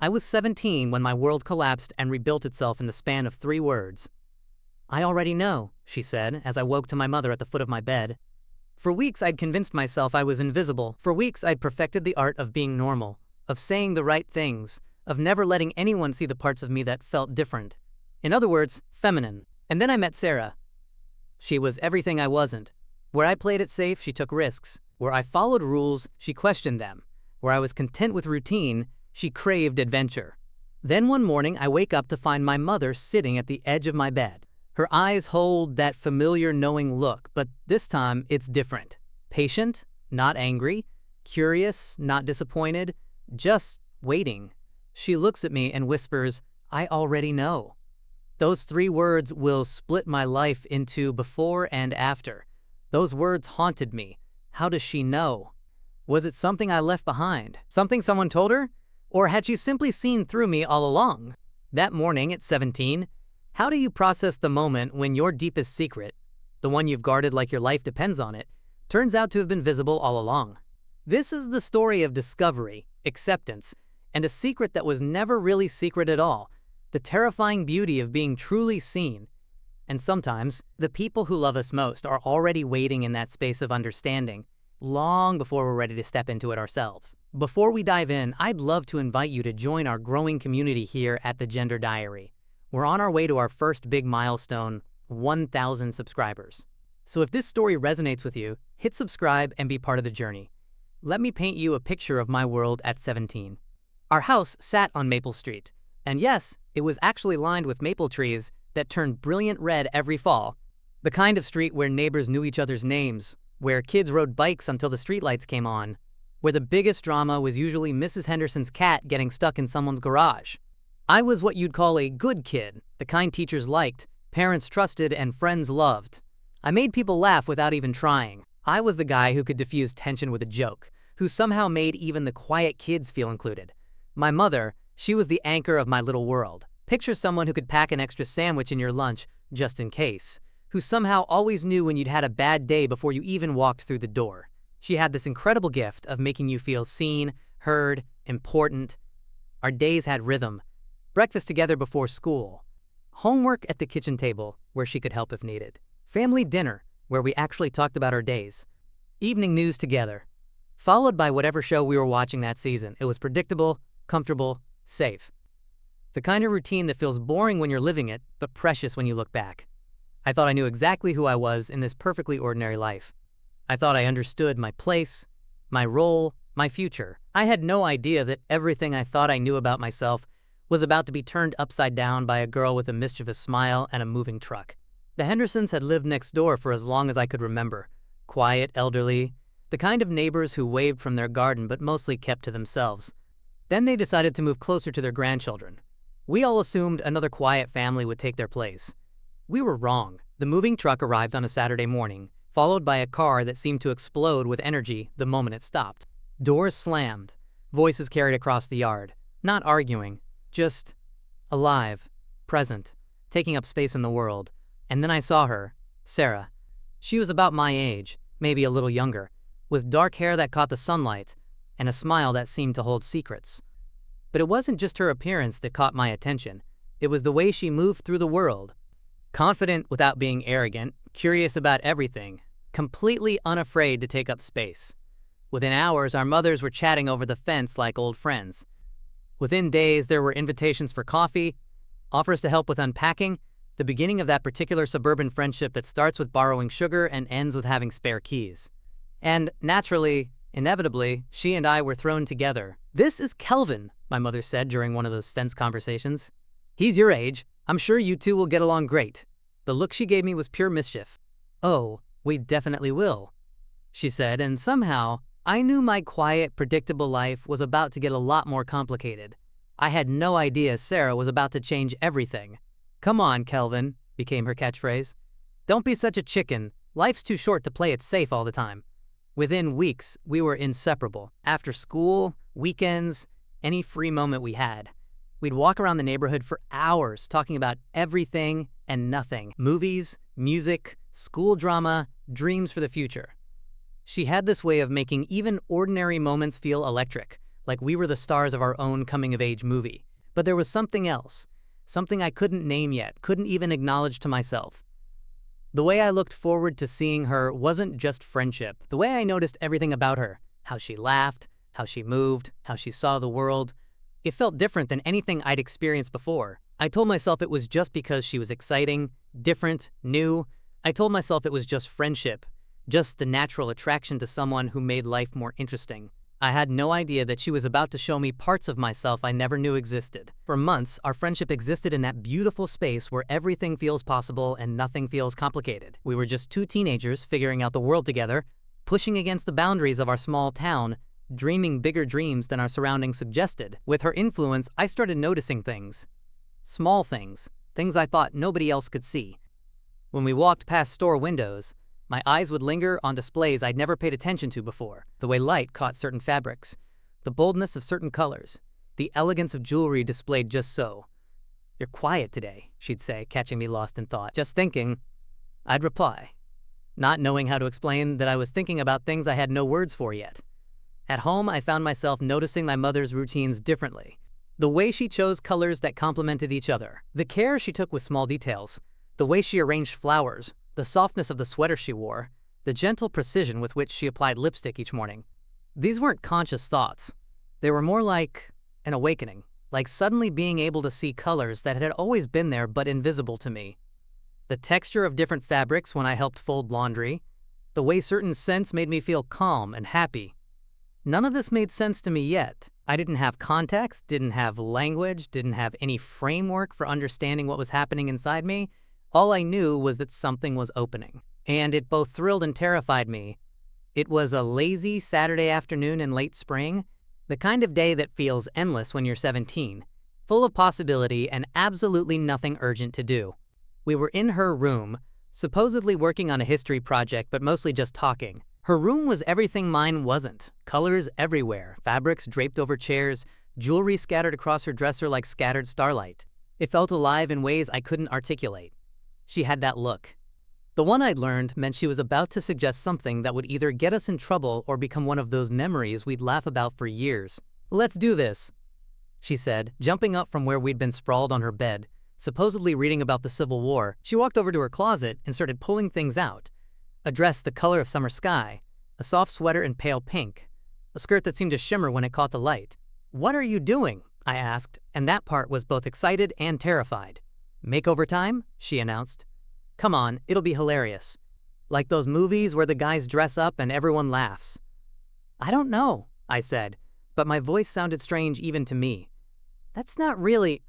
I was 17 when my world collapsed and rebuilt itself in the span of 3 words. "I already know," she said as I woke to my mother at the foot of my bed. For weeks I'd convinced myself I was invisible. For weeks I'd perfected the art of being normal, of saying the right things, of never letting anyone see the parts of me that felt different. In other words, feminine. And then I met Sarah. She was everything I wasn't. Where I played it safe, she took risks. Where I followed rules, she questioned them. Where I was content with routine, she craved adventure. Then one morning I wake up to find my mother sitting at the edge of my bed. Her eyes hold that familiar knowing look, but this time it's different. Patient, not angry. Curious, not disappointed. Just waiting. She looks at me and whispers, "I already know." Those 3 words will split my life into before and after. Those words haunted me. How does she know? Was it something I left behind? Something someone told her? Or had she simply seen through me all along? That morning at 17, how do you process the moment when your deepest secret, the one you've guarded like your life depends on it, turns out to have been visible all along? This is the story of discovery, acceptance, and a secret that was never really secret at all. The terrifying beauty of being truly seen. And sometimes, the people who love us most are already waiting in that space of understanding, long before we're ready to step into it ourselves. Before we dive in, I'd love to invite you to join our growing community here at The Gender Diary. We're on our way to our first big milestone, 1,000 subscribers. So if this story resonates with you, hit subscribe and be part of the journey. Let me paint you a picture of my world at 17. Our house sat on Maple Street. And yes, it was actually lined with maple trees that turned brilliant red every fall. The kind of street where neighbors knew each other's names, where kids rode bikes until the streetlights came on, where the biggest drama was usually Mrs. Henderson's cat getting stuck in someone's garage. I was what you'd call a good kid, the kind teachers liked, parents trusted, and friends loved. I made people laugh without even trying. I was the guy who could diffuse tension with a joke, who somehow made even the quiet kids feel included. My mother, she was the anchor of my little world. Picture someone who could pack an extra sandwich in your lunch, just in case, who somehow always knew when you'd had a bad day before you even walked through the door. She had this incredible gift of making you feel seen, heard, important. Our days had rhythm. Breakfast together before school. Homework at the kitchen table, where she could help if needed. Family dinner, where we actually talked about our days. Evening news together. Followed by whatever show we were watching that season. It was predictable, comfortable, safe. The kind of routine that feels boring when you're living it, but precious when you look back. I thought I knew exactly who I was in this perfectly ordinary life. I thought I understood my place, my role, my future. I had no idea that everything I thought I knew about myself was about to be turned upside down by a girl with a mischievous smile and a moving truck. The Hendersons had lived next door for as long as I could remember. Quiet, elderly, the kind of neighbors who waved from their garden but mostly kept to themselves. Then they decided to move closer to their grandchildren. We all assumed another quiet family would take their place. We were wrong. The moving truck arrived on a Saturday morning, followed by a car that seemed to explode with energy the moment it stopped. Doors slammed, voices carried across the yard, not arguing, just alive, present, taking up space in the world. And then I saw her, Sarah. She was about my age, maybe a little younger, with dark hair that caught the sunlight, and a smile that seemed to hold secrets. But it wasn't just her appearance that caught my attention. It was the way she moved through the world. Confident without being arrogant, curious about everything, completely unafraid to take up space. Within hours, our mothers were chatting over the fence like old friends. Within days, there were invitations for coffee, offers to help with unpacking, the beginning of that particular suburban friendship that starts with borrowing sugar and ends with having spare keys. And naturally, inevitably, she and I were thrown together. "This is Kelvin," my mother said during one of those fence conversations. "He's your age. I'm sure you two will get along great." The look she gave me was pure mischief. "Oh, we definitely will," she said, and somehow, I knew my quiet, predictable life was about to get a lot more complicated. I had no idea Sarah was about to change everything. "Come on, Kelvin," became her catchphrase. "Don't be such a chicken. Life's too short to play it safe all the time." Within weeks, we were inseparable. After school, weekends, any free moment we had. We'd walk around the neighborhood for hours talking about everything and nothing. Movies, music, school drama, dreams for the future. She had this way of making even ordinary moments feel electric, like we were the stars of our own coming-of-age movie. But there was something else, something I couldn't name yet, couldn't even acknowledge to myself. The way I looked forward to seeing her wasn't just friendship. The way I noticed everything about her, how she laughed, how she moved, how she saw the world, it felt different than anything I'd experienced before. I told myself it was just because she was exciting, different, new. I told myself it was just friendship, just the natural attraction to someone who made life more interesting. I had no idea that she was about to show me parts of myself I never knew existed. For months, our friendship existed in that beautiful space where everything feels possible and nothing feels complicated. We were just two teenagers figuring out the world together, pushing against the boundaries of our small town, dreaming bigger dreams than our surroundings suggested. With her influence, I started noticing things. Small things, things I thought nobody else could see. When we walked past store windows, my eyes would linger on displays I'd never paid attention to before. The way light caught certain fabrics, the boldness of certain colors, the elegance of jewelry displayed just so. "You're quiet today," she'd say, catching me lost in thought. "Just thinking," I'd reply, not knowing how to explain that I was thinking about things I had no words for yet. At home, I found myself noticing my mother's routines differently. The way she chose colors that complemented each other, the care she took with small details, the way she arranged flowers, the softness of the sweater she wore, the gentle precision with which she applied lipstick each morning. These weren't conscious thoughts. They were more like an awakening, like suddenly being able to see colors that had always been there but invisible to me. The texture of different fabrics when I helped fold laundry, the way certain scents made me feel calm and happy. None of this made sense to me yet. I didn't have context, didn't have language, didn't have any framework for understanding what was happening inside me. All I knew was that something was opening, and it both thrilled and terrified me. It was a lazy Saturday afternoon in late spring, the kind of day that feels endless when you're 17, full of possibility and absolutely nothing urgent to do. We were in her room, supposedly working on a history project, but mostly just talking. Her room was everything mine wasn't. Colors everywhere, fabrics draped over chairs, jewelry scattered across her dresser like scattered starlight. It felt alive in ways I couldn't articulate. She had that look. The one I'd learned meant she was about to suggest something that would either get us in trouble or become one of those memories we'd laugh about for years. "Let's do this," she said, jumping up from where we'd been sprawled on her bed, supposedly reading about the Civil War. She walked over to her closet and started pulling things out. A dress the color of summer sky, a soft sweater in pale pink, a skirt that seemed to shimmer when it caught the light. "What are you doing?" I asked, and that part was both excited and terrified. "Makeover time," she announced. "Come on, it'll be hilarious. Like those movies where the guys dress up and everyone laughs." "I don't know," I said, but my voice sounded strange even to me. "That's not really,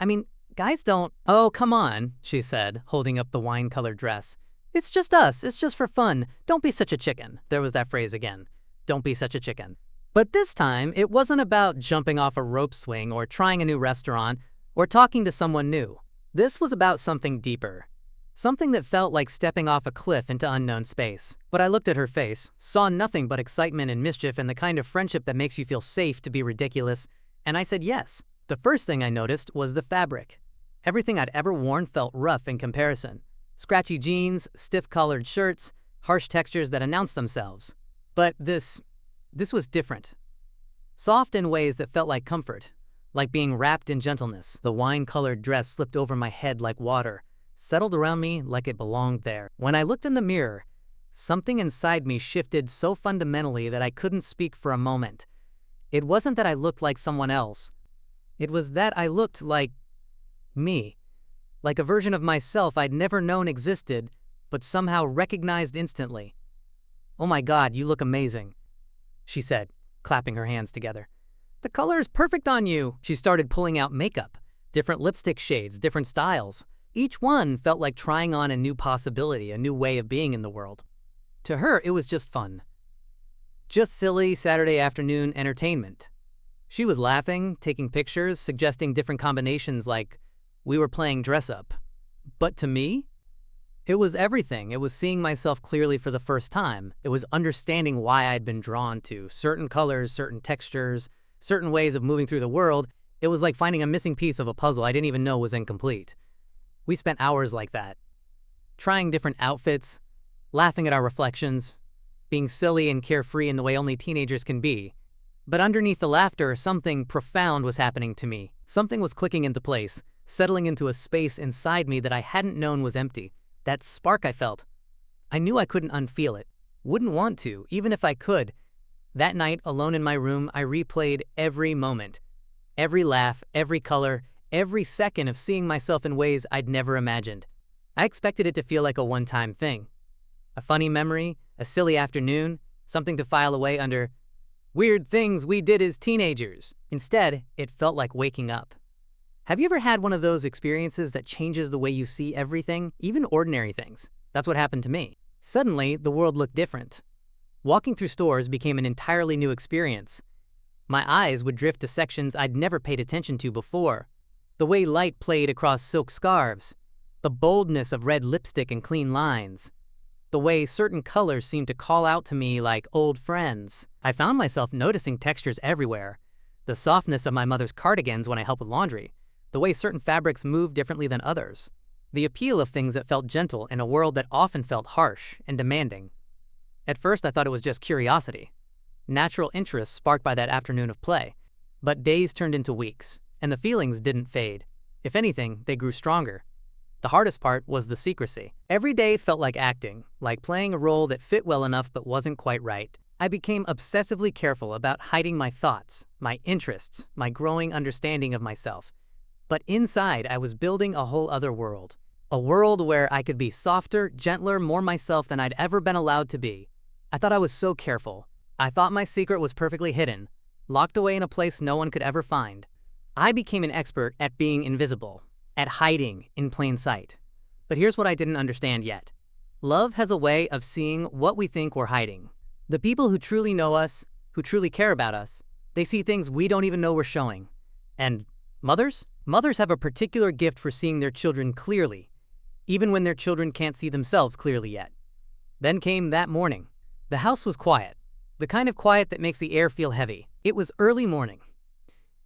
guys don't—" "Oh, come on," she said, holding up the wine-colored dress. "It's just us, it's just for fun. Don't be such a chicken." There was that phrase again. Don't be such a chicken. But this time, it wasn't about jumping off a rope swing or trying a new restaurant or talking to someone new. This was about something deeper. Something that felt like stepping off a cliff into unknown space. But I looked at her face, saw nothing but excitement and mischief and the kind of friendship that makes you feel safe to be ridiculous, and I said yes. The first thing I noticed was the fabric. Everything I'd ever worn felt rough in comparison. Scratchy jeans, stiff-collared shirts, harsh textures that announced themselves. But this was different. Soft in ways that felt like comfort, like being wrapped in gentleness. The wine-colored dress slipped over my head like water, settled around me like it belonged there. When I looked in the mirror, something inside me shifted so fundamentally that I couldn't speak for a moment. It wasn't that I looked like someone else. It was that I looked like me. Like a version of myself I'd never known existed, but somehow recognized instantly. "Oh my God, you look amazing," she said, clapping her hands together. "The color is perfect on you." She started pulling out makeup, different lipstick shades, different styles. Each one felt like trying on a new possibility, a new way of being in the world. To her, it was just fun. Just silly Saturday afternoon entertainment. She was laughing, taking pictures, suggesting different combinations like we were playing dress-up. But to me, it was everything. It was seeing myself clearly for the first time. It was understanding why I'd been drawn to certain colors, certain textures, certain ways of moving through the world. It was like finding a missing piece of a puzzle I didn't even know was incomplete. We spent hours like that, trying different outfits, laughing at our reflections, being silly and carefree in the way only teenagers can be. But underneath the laughter, something profound was happening to me. Something was clicking into place, settling into a space inside me that I hadn't known was empty. That spark I felt. I knew I couldn't unfeel it. Wouldn't want to, even if I could. That night, alone in my room, I replayed every moment. Every laugh, every color, every second of seeing myself in ways I'd never imagined. I expected it to feel like a one-time thing. A funny memory, a silly afternoon, something to file away under weird things we did as teenagers. Instead, it felt like waking up. Have you ever had one of those experiences that changes the way you see everything, even ordinary things? That's what happened to me. Suddenly, the world looked different. Walking through stores became an entirely new experience. My eyes would drift to sections I'd never paid attention to before. The way light played across silk scarves, the boldness of red lipstick and clean lines, the way certain colors seemed to call out to me like old friends. I found myself noticing textures everywhere. The softness of my mother's cardigans when I helped with laundry, the way certain fabrics moved differently than others, the appeal of things that felt gentle in a world that often felt harsh and demanding. At first, I thought it was just curiosity, natural interest sparked by that afternoon of play. But days turned into weeks, and the feelings didn't fade. If anything, they grew stronger. The hardest part was the secrecy. Every day felt like acting, like playing a role that fit well enough but wasn't quite right. I became obsessively careful about hiding my thoughts, my interests, my growing understanding of myself. But inside, I was building a whole other world. A world where I could be softer, gentler, more myself than I'd ever been allowed to be. I thought I was so careful. I thought my secret was perfectly hidden, locked away in a place no one could ever find. I became an expert at being invisible, at hiding in plain sight. But here's what I didn't understand yet. Love has a way of seeing what we think we're hiding. The people who truly know us, who truly care about us, they see things we don't even know we're showing. And mothers? Mothers have a particular gift for seeing their children clearly, even when their children can't see themselves clearly yet. Then came that morning. The house was quiet, the kind of quiet that makes the air feel heavy. It was early morning.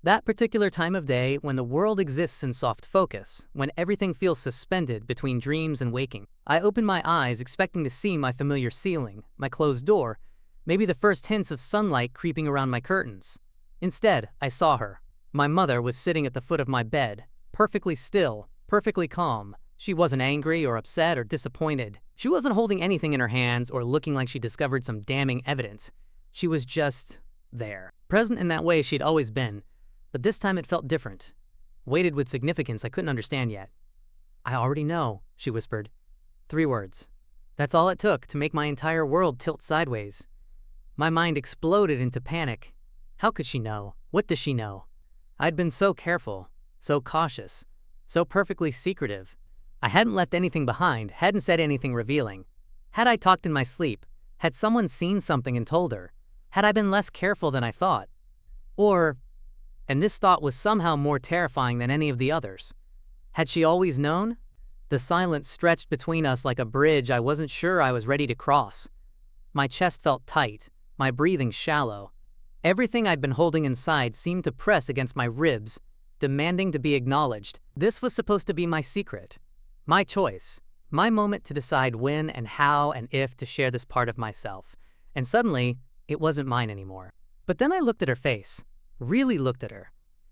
That particular time of day when the world exists in soft focus, when everything feels suspended between dreams and waking. I opened my eyes expecting to see my familiar ceiling, my closed door, maybe the first hints of sunlight creeping around my curtains. Instead, I saw her. My mother was sitting at the foot of my bed, perfectly still, perfectly calm. She wasn't angry or upset or disappointed. She wasn't holding anything in her hands or looking like she discovered some damning evidence. She was just there, present in that way she'd always been. But this time it felt different, weighted with significance I couldn't understand yet. "I already know," she whispered. 3 words. That's all it took to make my entire world tilt sideways. My mind exploded into panic. How could she know? What does she know? I'd been so careful, so cautious, so perfectly secretive. I hadn't left anything behind, hadn't said anything revealing. Had I talked in my sleep? Had someone seen something and told her? Had I been less careful than I thought? Or, and this thought was somehow more terrifying than any of the others, had she always known? The silence stretched between us like a bridge I wasn't sure I was ready to cross. My chest felt tight, my breathing shallow. Everything I'd been holding inside seemed to press against my ribs, demanding to be acknowledged. This was supposed to be my secret, my choice, my moment to decide when and how and if to share this part of myself. And suddenly, it wasn't mine anymore. But then I looked at her face, really looked at her.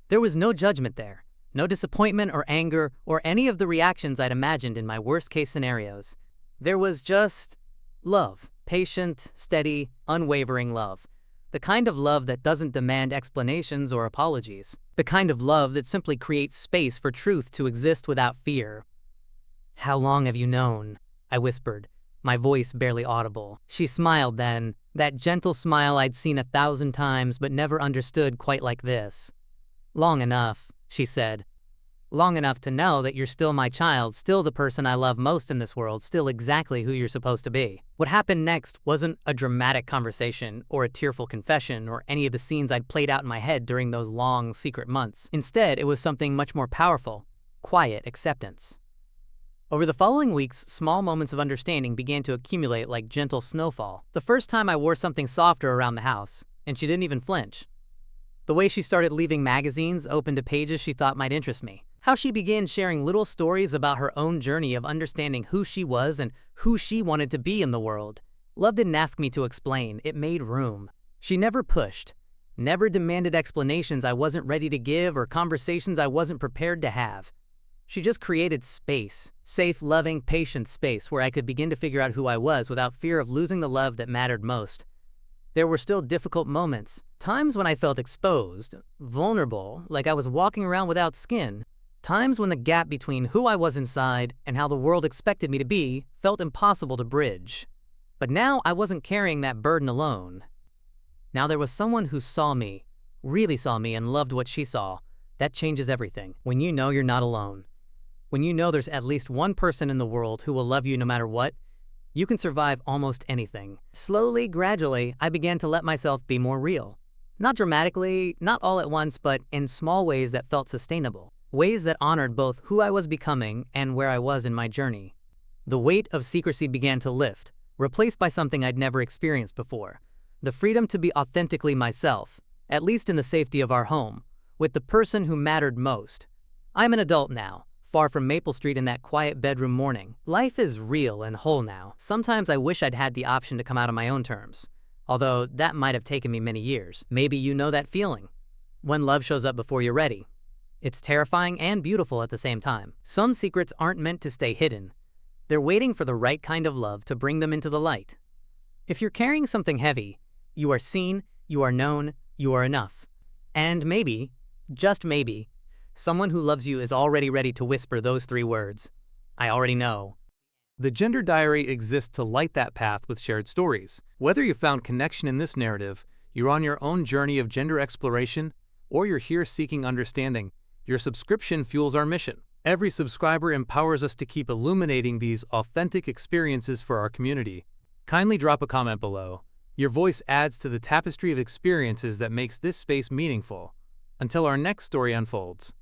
There was no judgment there, no disappointment or anger or any of the reactions I'd imagined in my worst-case scenarios. There was just love, patient, steady, unwavering love. The kind of love that doesn't demand explanations or apologies. The kind of love that simply creates space for truth to exist without fear. "How long have you known?" I whispered, my voice barely audible. She smiled then, that gentle smile I'd seen 1,000 times but never understood quite like this. "Long enough," she said. "Long enough to know that you're still my child, still the person I love most in this world, still exactly who you're supposed to be." What happened next wasn't a dramatic conversation or a tearful confession or any of the scenes I'd played out in my head during those long, secret months. Instead, it was something much more powerful, quiet acceptance. Over the following weeks, small moments of understanding began to accumulate like gentle snowfall. The first time I wore something softer around the house, and she didn't even flinch. The way she started leaving magazines open to pages she thought might interest me. How she began sharing little stories about her own journey of understanding who she was and who she wanted to be in the world. Love didn't ask me to explain, it made room. She never pushed, never demanded explanations I wasn't ready to give or conversations I wasn't prepared to have. She just created space, safe, loving, patient space where I could begin to figure out who I was without fear of losing the love that mattered most. There were still difficult moments, times when I felt exposed, vulnerable, like I was walking around without skin, times when the gap between who I was inside and how the world expected me to be felt impossible to bridge. But now I wasn't carrying that burden alone. Now there was someone who saw me, really saw me, and loved what she saw. That changes everything. When you know you're not alone. When you know there's at least one person in the world who will love you no matter what, you can survive almost anything. Slowly, gradually, I began to let myself be more real. Not dramatically, not all at once, but in small ways that felt sustainable. Ways that honored both who I was becoming and where I was in my journey. The weight of secrecy began to lift, replaced by something I'd never experienced before. The freedom to be authentically myself, at least in the safety of our home, with the person who mattered most. I'm an adult now, far from Maple Street in that quiet bedroom morning. Life is real and whole now. Sometimes I wish I'd had the option to come out on my own terms, although that might have taken me many years. Maybe you know that feeling, when love shows up before you're ready. It's terrifying and beautiful at the same time. Some secrets aren't meant to stay hidden. They're waiting for the right kind of love to bring them into the light. If you're carrying something heavy, you are seen, you are known, you are enough. And maybe, just maybe, someone who loves you is already ready to whisper those 3 words. I already know. The Gender Diary exists to light that path with shared stories. Whether you found connection in this narrative, you're on your own journey of gender exploration, or you're here seeking understanding, your subscription fuels our mission. Every subscriber empowers us to keep illuminating these authentic experiences for our community. Kindly drop a comment below. Your voice adds to the tapestry of experiences that makes this space meaningful. Until our next story unfolds.